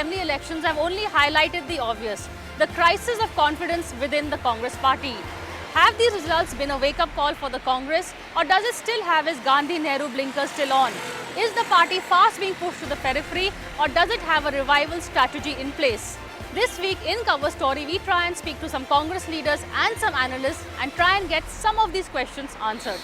assembly elections have only highlighted the obvious, the crisis of confidence within the Congress party. Have these results been a wake-up call for the Congress, or does it still have its Gandhi-Nehru blinkers still on? Is the party fast being pushed to the periphery, or does it have a revival strategy in place? This week in Cover Story, we try and speak to some Congress leaders and some analysts and try and get some of these questions answered.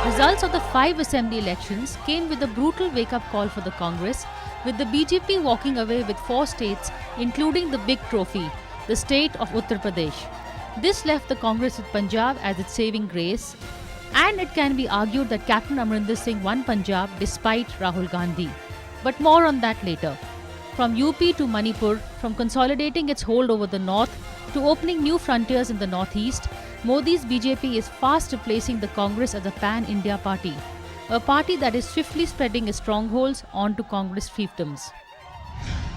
Results of the 5 assembly elections came with a brutal wake-up call for the Congress, with the BJP walking away with 4 states, including the big trophy, the state of Uttar Pradesh. This left the Congress with Punjab as its saving grace, and it can be argued that Captain Amarinder Singh won Punjab despite Rahul Gandhi. But more on that later. From UP to Manipur, from consolidating its hold over the north to opening new frontiers in the northeast, Modi's BJP is fast replacing the Congress as a pan-India party, a party that is swiftly spreading its strongholds onto Congress fiefdoms.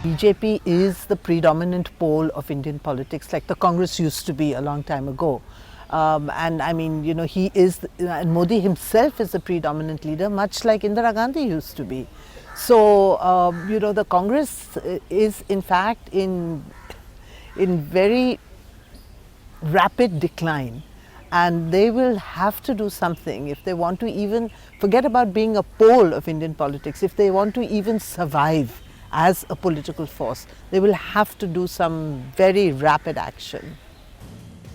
BJP is the predominant pole of Indian politics, like the Congress used to be a long time ago. And I mean, you know, he is, and Modi himself is the predominant leader, much like Indira Gandhi used to be. So, you know, the Congress is in fact in very rapid decline, and they will have to do something if they want to even forget about being a pole of Indian politics. If they want to even survive as a political force, they will have to do some very rapid action.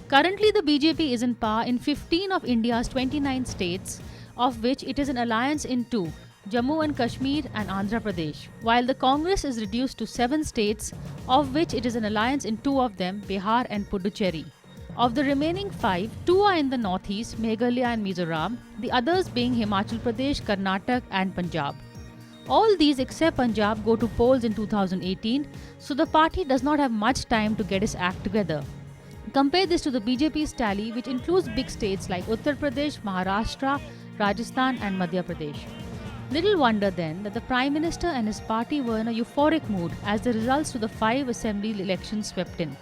Currently, the BJP is in power in 15 of India's 29 states, of which it is an alliance in 2, Jammu and Kashmir and Andhra Pradesh, while the Congress is reduced to 7 states, of which it is an alliance in 2 of them, Bihar and Puducherry. Of the remaining 5, 2 are in the northeast, Meghalaya and Mizoram, the others being Himachal Pradesh, Karnataka and Punjab. All these except Punjab go to polls in 2018, so the party does not have much time to get its act together. Compare this to the BJP's tally, which includes big states like Uttar Pradesh, Maharashtra, Rajasthan and Madhya Pradesh. Little wonder then that the Prime Minister and his party were in a euphoric mood as the results to the 5 assembly elections swept in.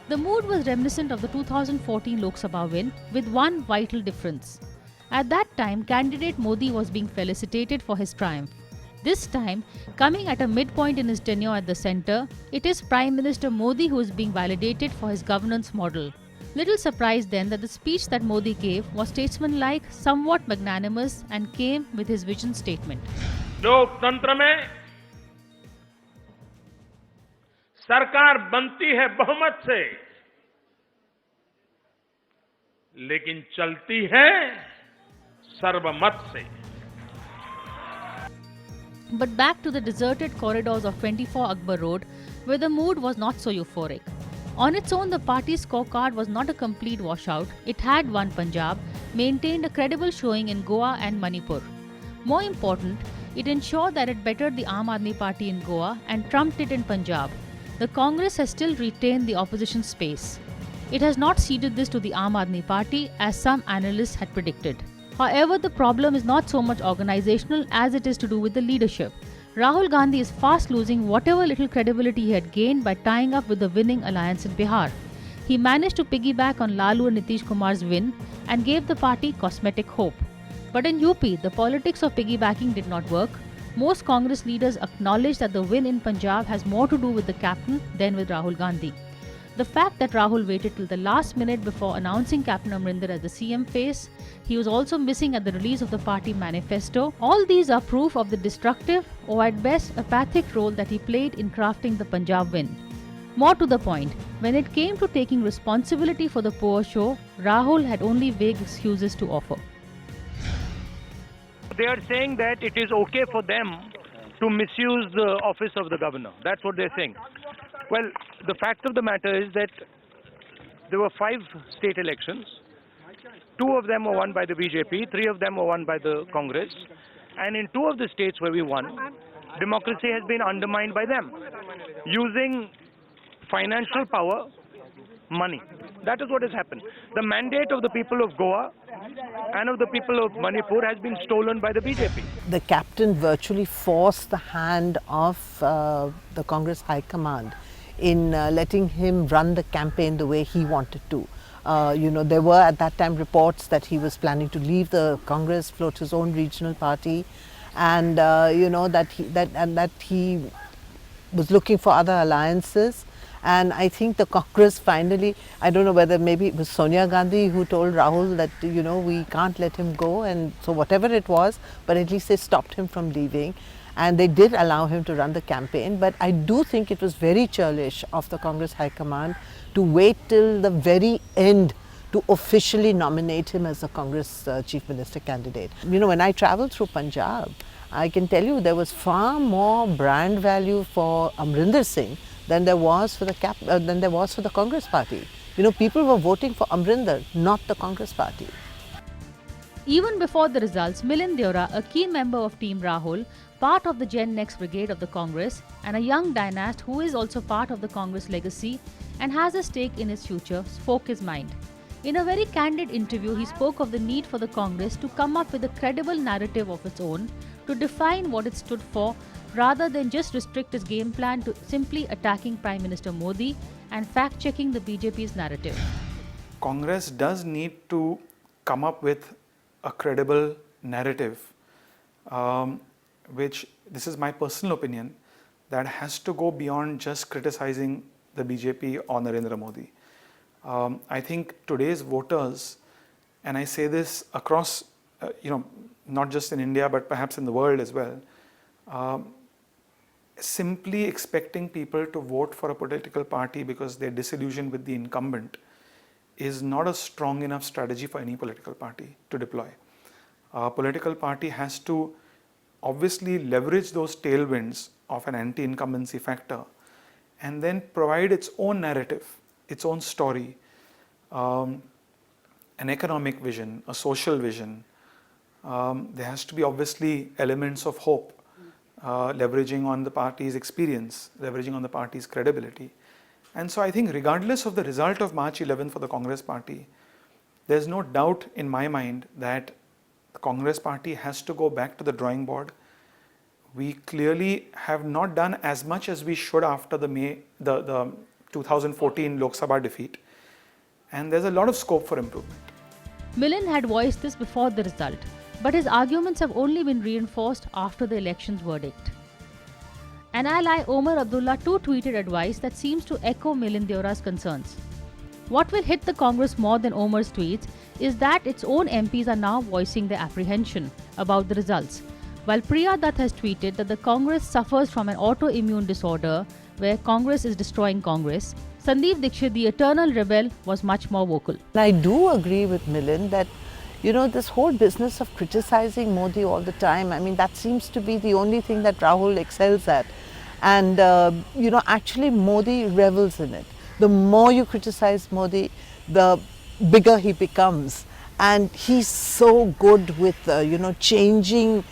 The mood was reminiscent of the 2014 Lok Sabha win, with one vital difference. At that time, candidate Modi was being felicitated for his triumph. This time, coming at a midpoint in his tenure at the centre, it is Prime Minister Modi who is being validated for his governance model. Little surprised then that the speech that Modi gave was statesmanlike, somewhat magnanimous and came with his vision statement. लोकतंत्र में सरकार बनती है बहुमत से, लेकिन चलती है सर्वमत से. But back to the deserted corridors of 24 Akbar Road, where the mood was not so euphoric. On its own, the party's scorecard was not a complete washout. It had won Punjab, maintained a credible showing in Goa and Manipur. More important, it ensured that it bettered the Aam Aadmi Party in Goa and trumped it in Punjab. The Congress has still retained the opposition space. It has not ceded this to the Aam Aadmi Party, as some analysts had predicted. However, the problem is not so much organizational as it is to do with the leadership. Rahul Gandhi is fast losing whatever little credibility he had gained by tying up with the winning alliance in Bihar. He managed to piggyback on Lalu and Nitish Kumar's win and gave the party cosmetic hope. But in UP, the politics of piggybacking did not work. Most Congress leaders acknowledge that the win in Punjab has more to do with the captain than with Rahul Gandhi. The fact that Rahul waited till the last minute before announcing Captain Amarinder as the CM face, he was also missing at the release of the party manifesto. All these are proof of the destructive, or at best apathic role that he played in crafting the Punjab win. More to the point, when it came to taking responsibility for the poor show, Rahul had only vague excuses to offer. They are saying that it is okay for them to misuse the office of the governor. That's what they're saying. Well, the fact of the matter is that there were 5 state elections. 2 of them were won by the BJP, 3 of them were won by the Congress. And in 2 of the states where we won, democracy has been undermined by them, using financial power, money. That is what has happened. The mandate of the people of Goa and of the people of Manipur has been stolen by the BJP. The captain virtually forced the hand of the Congress High Command in letting him run the campaign the way he wanted to. There were at that time reports that he was planning to leave the Congress, float his own regional party, and that he was looking for other alliances. And I think the Congress finally, I don't know whether maybe it was Sonia Gandhi who told Rahul that, we can't let him go. And so whatever it was, but at least they stopped him from leaving. And they did allow him to run the campaign. But I do think it was very churlish of the Congress High Command to wait till the very end to officially nominate him as the Congress Chief Minister candidate. When I traveled through Punjab, I can tell you there was far more brand value for Amarinder Singh than there was for the Congress party. People were voting for Amarinder, not the Congress party. Even before the results, Milind Deora, a key member of Team Rahul, part of the Gen Next brigade of the Congress, and a young dynast who is also part of the Congress legacy and has a stake in its future, spoke his mind. In a very candid interview, he spoke of the need for the Congress to come up with a credible narrative of its own, to define what it stood for, rather than just restrict its game plan to simply attacking Prime Minister Modi and fact-checking the BJP's narrative. Congress does need to come up with a credible narrative, which, this is my personal opinion, that has to go beyond just criticizing the BJP or Narendra Modi. I think today's voters, and I say this across, not just in India, but perhaps in the world as well, simply expecting people to vote for a political party because they're disillusioned with the incumbent is not a strong enough strategy for any political party to deploy. A political party has to obviously leverage those tailwinds of an anti-incumbency factor and then provide its own narrative, its own story, an economic vision, a social vision. There has to be obviously elements of hope, leveraging on the party's experience, leveraging on the party's credibility. And so I think regardless of the result of March 11 for the Congress party, there's no doubt in my mind that the Congress party has to go back to the drawing board. We clearly have not done as much as we should after the 2014 Lok Sabha defeat. And there's a lot of scope for improvement. Milind had voiced this before the result, but his arguments have only been reinforced after the election's verdict. An ally, Omar Abdullah, too tweeted advice that seems to echo Milind Deora's concerns. What will hit the Congress more than Omar's tweets is that its own MPs are now voicing their apprehension about the results. While Priya Dutt has tweeted that the Congress suffers from an autoimmune disorder where Congress is destroying Congress, Sandeep Dixit, the eternal rebel, was much more vocal. I do agree with Milind that this whole business of criticizing Modi all the time, that seems to be the only thing that Rahul excels at. And, actually Modi revels in it. The more you criticize Modi, the bigger he becomes. And he's so good with, changing,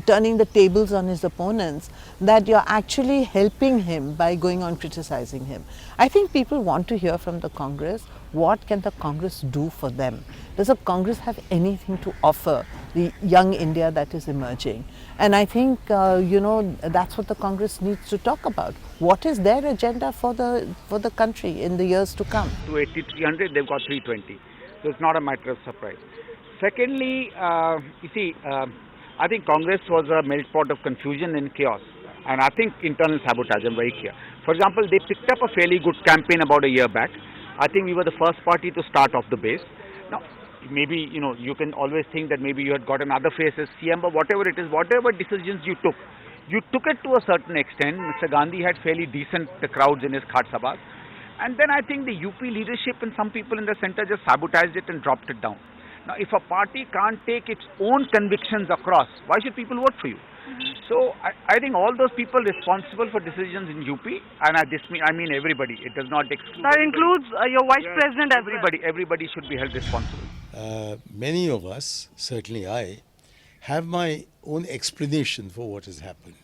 turning the tables on his opponents, that you're actually helping him by going on criticizing him. I think people want to hear from the Congress, what can the Congress do for them? Does the Congress have anything to offer the young India that is emerging? And I think, that's what the Congress needs to talk about. What is their agenda for the country in the years to come? To 80, 300, they've got 320. So it's not a matter of surprise. Secondly, I think Congress was a melting pot of confusion and chaos. And I think internal sabotage, I'm very clear. For example, they picked up a fairly good campaign about a year back. I think we were the first party to start off the base. Now, maybe, you can always think that maybe you had got another phase as CM, but whatever it is, whatever decisions you took it to a certain extent. Mr. Gandhi had fairly decent crowds in his Khat Sabhas. And then I think the UP leadership and some people in the center just sabotaged it and dropped it down. Now, if a party can't take its own convictions across, why should people vote for you? So, I think all those people responsible for decisions in UP, and I mean everybody, it does not exclude. That includes your Vice President as well. Everybody should be held responsible. Many of us, certainly I, have my own explanation for what has happened.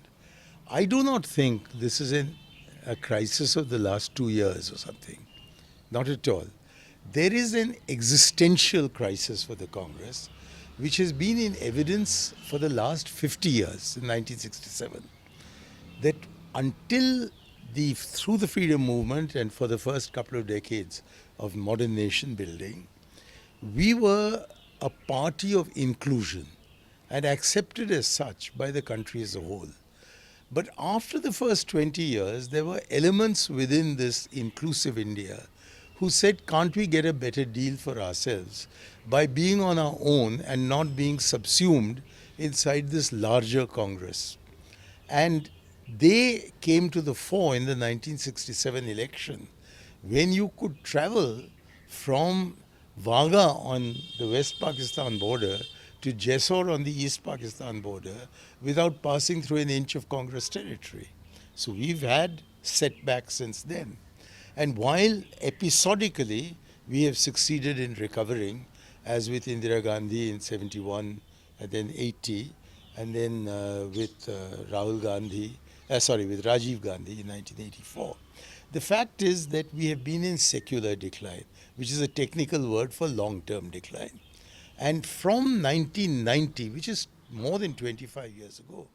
I do not think this is a crisis of the last 2 years or something. Not at all. There is an existential crisis for the Congress, which has been in evidence for the last 50 years, in 1967, that until through the freedom movement and for the first couple of decades of modern nation building, we were a party of inclusion and accepted as such by the country as a whole. But after the first 20 years, there were elements within this inclusive India who said, can't we get a better deal for ourselves by being on our own and not being subsumed inside this larger Congress? And they came to the fore in the 1967 election when you could travel from Wagah on the West Pakistan border to Jessore on the East Pakistan border without passing through an inch of Congress territory. So we've had setbacks since then. And while episodically we have succeeded in recovering, as with Indira Gandhi in 71 and then 80, and then with Rahul Gandhi, with Rajiv Gandhi in 1984. The fact is that we have been in secular decline, which is a technical word for long-term decline. And from 1990, which is more than 25 years ago,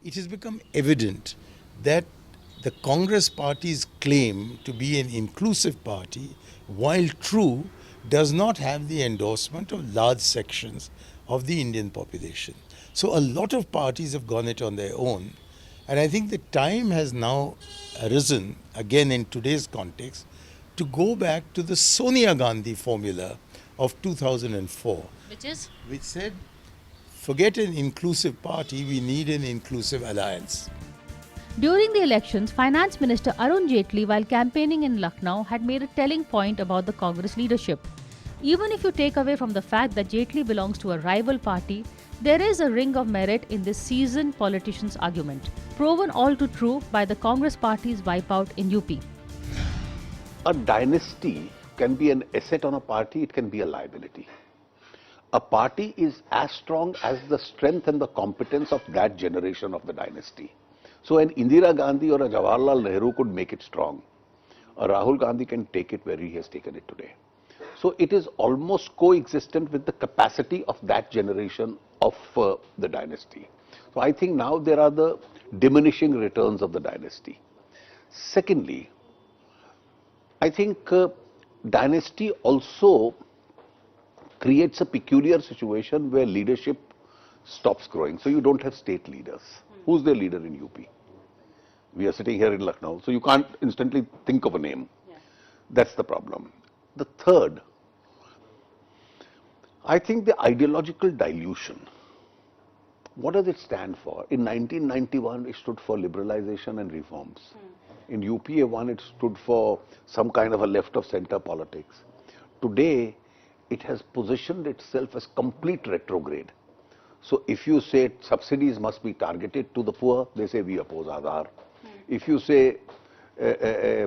it has become evident that the Congress Party's claim to be an inclusive party, while true, does not have the endorsement of large sections of the Indian population. So a lot of parties have gone it on their own. And I think the time has now arisen, again in today's context, to go back to the Sonia Gandhi formula of 2004. Which said, forget an inclusive party, we need an inclusive alliance. During the elections, Finance Minister Arun Jaitley, while campaigning in Lucknow, had made a telling point about the Congress leadership. Even if you take away from the fact that Jaitley belongs to a rival party, there is a ring of merit in this seasoned politician's argument, proven all too true by the Congress Party's wipeout in UP. A dynasty can be an asset on a party, it can be a liability. A party is as strong as the strength and the competence of that generation of the dynasty. So an Indira Gandhi or a Jawaharlal Nehru could make it strong. A Rahul Gandhi can take it where he has taken it today. So it is almost coexistent with the capacity of that generation of the dynasty. So I think now there are the diminishing returns of the dynasty. Secondly, I think dynasty also creates a peculiar situation where leadership stops growing. So you don't have state leaders. Who's their leader in UP? We are sitting here in Lucknow, so you can't instantly think of a name. Yeah. That's the problem. The third, I think the ideological dilution. What does it stand for? In 1991, it stood for liberalization and reforms. In UPA1, it stood for some kind of a left of center politics. Today, it has positioned itself as complete retrograde. So if you say subsidies must be targeted to the poor, they say we oppose Aadhaar. If you say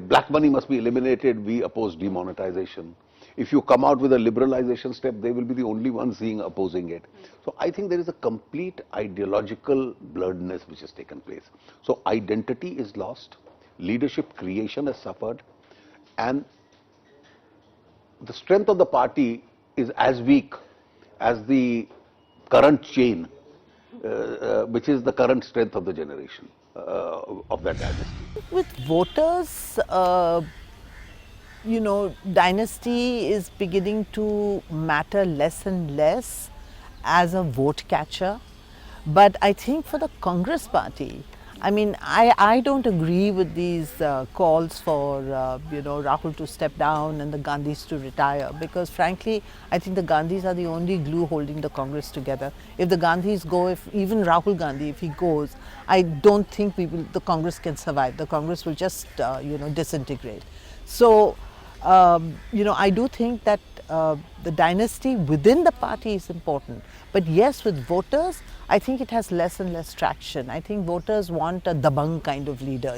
black money must be eliminated, we oppose demonetization. If you come out with a liberalization step, they will be the only ones opposing it. So I think there is a complete ideological blurredness which has taken place. So identity is lost, leadership creation has suffered, and the strength of the party is as weak as the current chain, which is the current strength of the generation of that dynasty. With voters, dynasty is beginning to matter less and less as a vote catcher. But I think for the Congress party, I mean, I don't agree with these calls for, Rahul to step down and the Gandhis to retire, because frankly, I think the Gandhis are the only glue holding the Congress together. If the Gandhis go, if even Rahul Gandhi, if he goes, I don't think the Congress can survive. The Congress will just, disintegrate. So, I do think that the dynasty within the party is important. But yes, with voters, I think it has less and less traction. I think voters want a dabang kind of leader,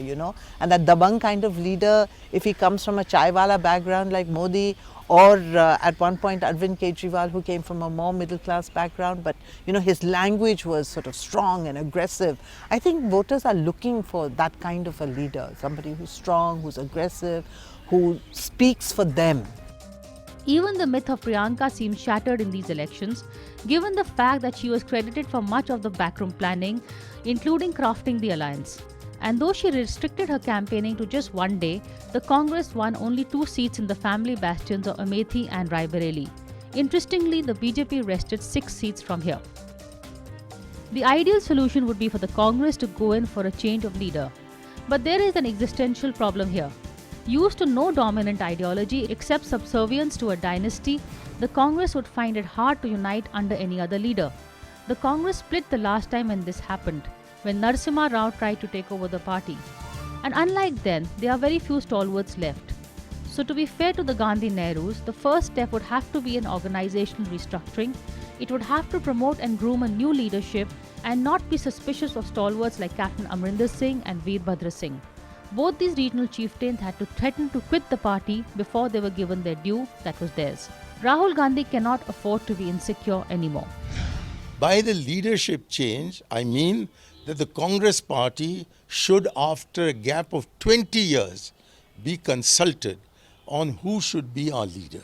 and that dabang kind of leader, if he comes from a chaiwala background like Modi, or at one point Arvind Kejriwal, who came from a more middle class background, but his language was sort of strong and aggressive. I think voters are looking for that kind of a leader, somebody who's strong, who's aggressive, who speaks for them. Even the myth of Priyanka seems shattered in these elections, given the fact that she was credited for much of the backroom planning, including crafting the alliance. And though she restricted her campaigning to just one day, the Congress won only 2 seats in the family bastions of Amethi and Raebareli. Interestingly, the BJP wrested 6 seats from here. The ideal solution would be for the Congress to go in for a change of leader. But there is an existential problem here. Used to no dominant ideology except subservience to a dynasty, the Congress would find it hard to unite under any other leader. The Congress split the last time when this happened, when Narasimha Rao tried to take over the party. And unlike then, there are very few stalwarts left. So to be fair to the Gandhi Nehrus, the first step would have to be an organizational restructuring. It would have to promote and groom a new leadership and not be suspicious of stalwarts like Captain Amarinder Singh and Veerbhadra Singh. Both these regional chieftains had to threaten to quit the party before they were given their due that was theirs. Rahul Gandhi cannot afford to be insecure anymore. By the leadership change, I mean that the Congress party should, after a gap of 20 years, be consulted on who should be our leader.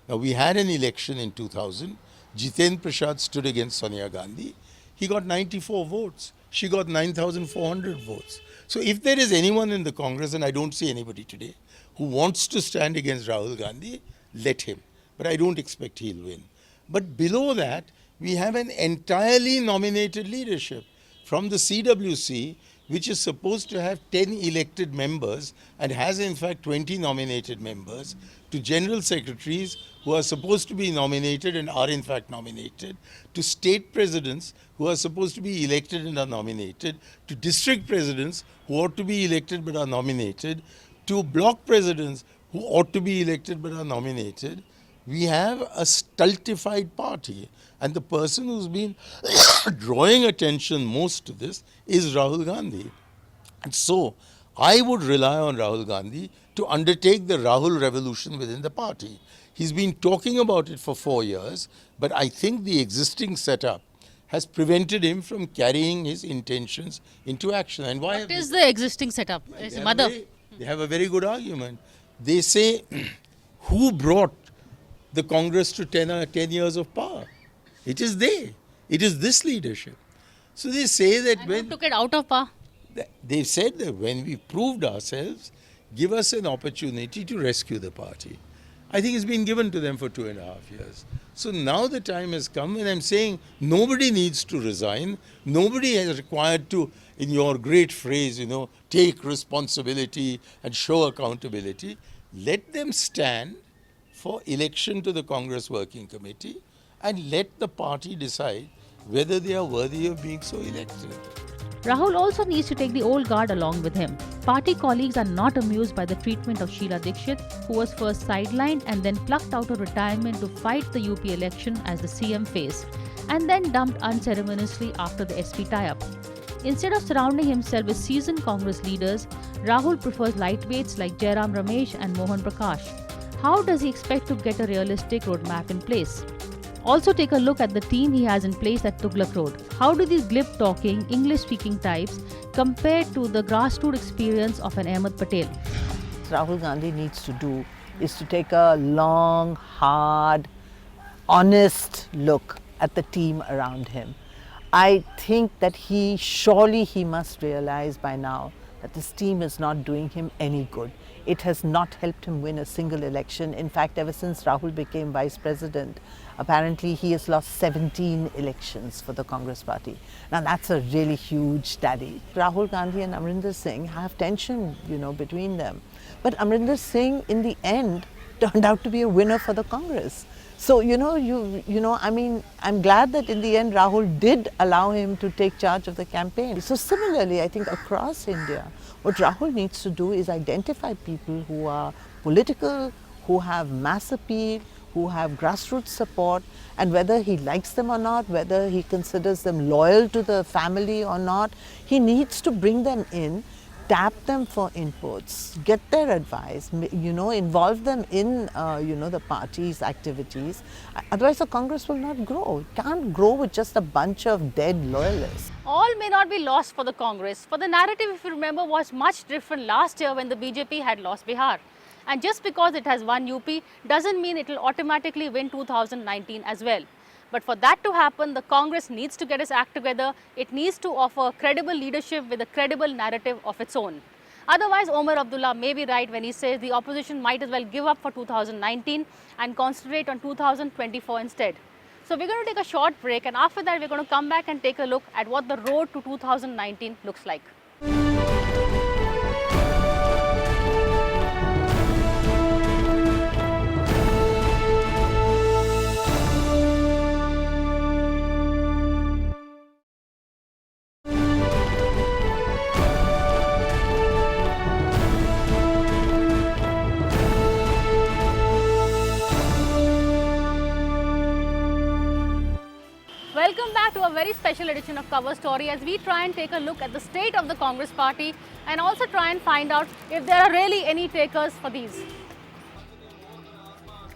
Now, we had an election in 2000. Jiten Prasad stood against Sonia Gandhi. He got 94 votes. She got 9,400 votes. So if there is anyone in the Congress, and I don't see anybody today, who wants to stand against Rahul Gandhi, let him. But I don't expect he'll win. But below that, we have an entirely nominated leadership from the CWC, which is supposed to have 10 elected members and has in fact 20 nominated members, to general secretaries who are supposed to be nominated and are in fact nominated, to state presidents who are supposed to be elected and are nominated, to district presidents who ought to be elected but are nominated, to block presidents who ought to be elected but are nominated. We have a stultified party, and the person who's been drawing attention most to this is Rahul Gandhi. And so I would rely on Rahul Gandhi to undertake the Rahul revolution within the party. He's been talking about it for 4 years, but I think the existing setup has prevented him from carrying his intentions into action. And why? What is the existing setup? They have a very good argument. They say, who brought the Congress to 10 years of power? It is they. It is this leadership. So they say that and who took it out of power? They said that when we proved ourselves, give us an opportunity to rescue the party. I think it's been given to them for 2.5 years. So now the time has come, and I'm saying nobody needs to resign. Nobody is required to, in your great phrase, take responsibility and show accountability. Let them stand for election to the Congress Working Committee and let the party decide whether they are worthy of being so elected. Rahul also needs to take the old guard along with him. Party colleagues are not amused by the treatment of Sheila Dikshit, who was first sidelined and then plucked out of retirement to fight the UP election as the CM face, and then dumped unceremoniously after the SP tie-up. Instead of surrounding himself with seasoned Congress leaders, Rahul prefers lightweights like Jairam Ramesh and Mohan Prakash. How does he expect to get a realistic roadmap in place? Also take a look at the team he has in place at Tughlaq Road. How do these glib-talking, English-speaking types compare to the grassroots experience of an Ahmed Patel? Rahul Gandhi needs to do is to take a long, hard, honest look at the team around him. I think that he must realize by now that this team is not doing him any good. It has not helped him win a single election. In fact, ever since Rahul became vice president, apparently he has lost 17 elections for the Congress party. Now that's a really huge tally. Rahul Gandhi and Amarinder Singh have tension, between them. But Amarinder Singh, in the end, turned out to be a winner for the Congress. So, I'm glad that in the end Rahul did allow him to take charge of the campaign. So similarly, I think across India, what Rahul needs to do is identify people who are political, who have mass appeal, who have grassroots support, and whether he likes them or not, whether he considers them loyal to the family or not, he needs to bring them in, tap them for inputs, get their advice, involve them in, the party's activities. Otherwise, the Congress will not grow. It can't grow with just a bunch of dead loyalists. All may not be lost for the Congress. For the narrative, if you remember, was much different last year when the BJP had lost Bihar. And just because it has won UP doesn't mean it will automatically win 2019 as well. But for that to happen, the Congress needs to get its act together. It needs to offer credible leadership with a credible narrative of its own. Otherwise, Omar Abdullah may be right when he says the opposition might as well give up for 2019 and concentrate on 2024 instead. So we're going to take a short break, and after that we're going to come back and take a look at what the road to 2019 looks like. Welcome back to a very special edition of Cover Story as we try and take a look at the state of the Congress party and also try and find out if there are really any takers for these.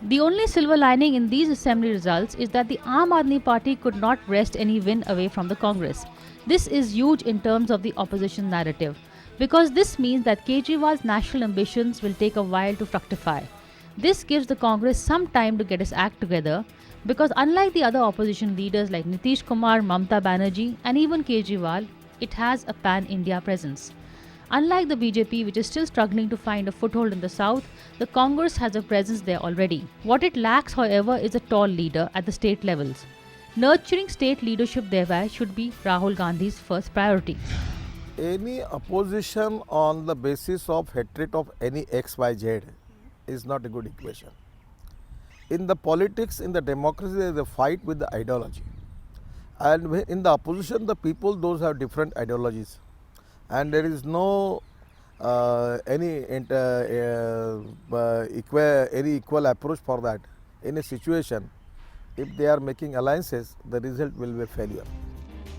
The only silver lining in these assembly results is that the Aam Aadmi Party could not wrest any win away from the Congress. This is huge in terms of the opposition narrative, because this means that Kejriwal's national ambitions will take a while to fructify. This gives the Congress some time to get its act together, because unlike the other opposition leaders like Nitish Kumar, Mamata Banerjee and even Kejriwal, it has a pan-India presence. Unlike the BJP, which is still struggling to find a foothold in the south, the Congress has a presence there already. What it lacks, however, is a tall leader at the state levels. Nurturing state leadership thereby should be Rahul Gandhi's first priority. Any opposition on the basis of hatred of any XYZ is not a good equation. In the politics, in the democracy, there is a fight with the ideology. And in the opposition, the people, those have different ideologies. And there is no any equal approach for that. In a situation, if they are making alliances, the result will be a failure.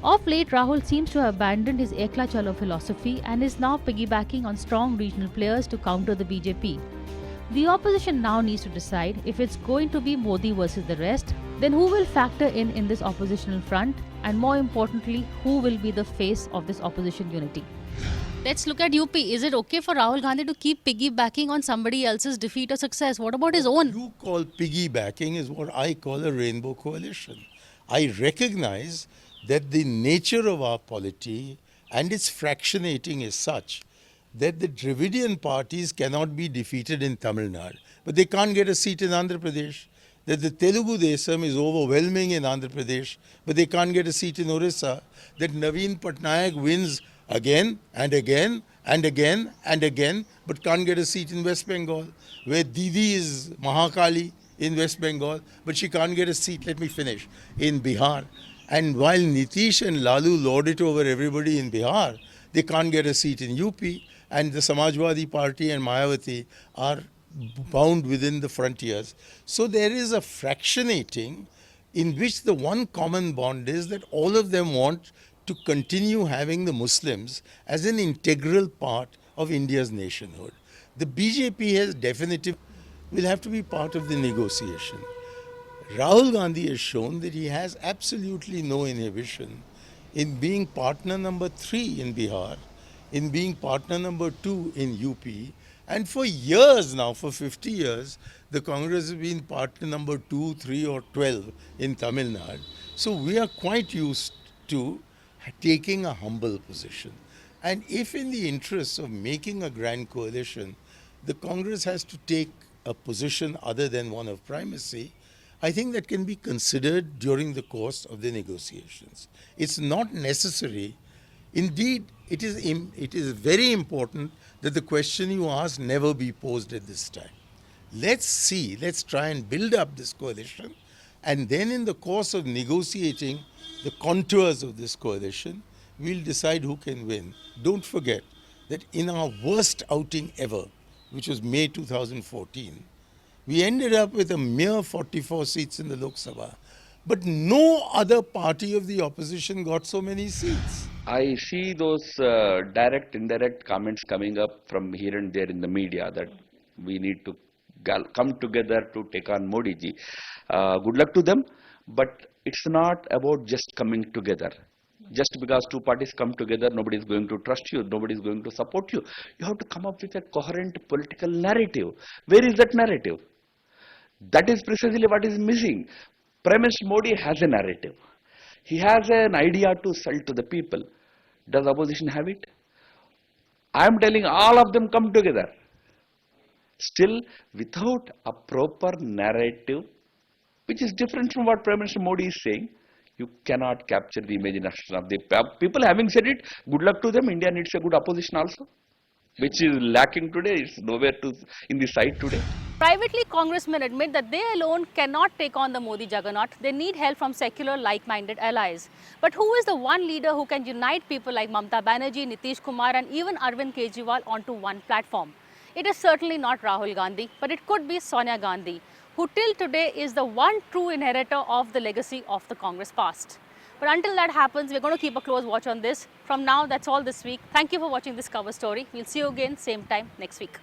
Of late, Rahul seems to have abandoned his Ekla Chalo philosophy and is now piggybacking on strong regional players to counter the BJP. The opposition now needs to decide if it's going to be Modi versus the rest, then who will factor in this oppositional front, and more importantly, who will be the face of this opposition unity. Let's look at UP. Is it okay for Rahul Gandhi to keep piggybacking on somebody else's defeat or success? What about his own? What you call piggybacking is what I call a rainbow coalition. I recognize that the nature of our polity and its fractionating is such that the Dravidian parties cannot be defeated in Tamil Nadu, but they can't get a seat in Andhra Pradesh. That the Telugu Desam is overwhelming in Andhra Pradesh, but they can't get a seat in Orissa. That Naveen Patnaik wins again and again and again and again, but can't get a seat in West Bengal. Where Didi is Mahakali in West Bengal, but she can't get a seat, let me finish, in Bihar. And while Nitish and Lalu lord it over everybody in Bihar, they can't get a seat in UP. And the Samajwadi Party and Mayawati are bound within the frontiers. So there is a fractionating in which the one common bond is that all of them want to continue having the Muslims as an integral part of India's nationhood. The BJP has will have to be part of the negotiation. Rahul Gandhi has shown that he has absolutely no inhibition in being partner number 3 in Bihar, in being partner number 2 in UP, and for years now, for 50 years, the Congress has been partner number 2, 3 or 12 in Tamil Nadu. So we are quite used to taking a humble position. And if in the interest of making a grand coalition, the Congress has to take a position other than one of primacy, I think that can be considered during the course of the negotiations. It's not necessary. Indeed, it is very important that the question you ask never be posed at this time. Let's try and build up this coalition, and then in the course of negotiating the contours of this coalition, we'll decide who can win. Don't forget that in our worst outing ever, which was May 2014, we ended up with a mere 44 seats in the Lok Sabha. But no other party of the opposition got so many seats. I see those direct, indirect comments coming up from here and there in the media that we need to come together to take on Modi ji. Good luck to them, but it's not about just coming together. Just because two parties come together, nobody is going to trust you, nobody is going to support you. You have to come up with a coherent political narrative. Where is that narrative? That is precisely what is missing. Prime Minister Modi has a narrative. He has an idea to sell to the people. Does opposition have it? I am telling all of them come together. Still, without a proper narrative, which is different from what Prime Minister Modi is saying, you cannot capture the imagination of the people. Having said it, good luck to them. India needs a good opposition also, which is lacking today. It's nowhere in the sight today. Privately, congressmen admit that they alone cannot take on the Modi juggernaut. They need help from secular, like-minded allies. But who is the one leader who can unite people like Mamata Banerjee, Nitish Kumar and even Arvind Kejriwal onto one platform? It is certainly not Rahul Gandhi, but it could be Sonia Gandhi, who till today is the one true inheritor of the legacy of the Congress past. But until that happens, we're going to keep a close watch on this. From now, that's all this week. Thank you for watching this cover story. We'll see you again, same time next week.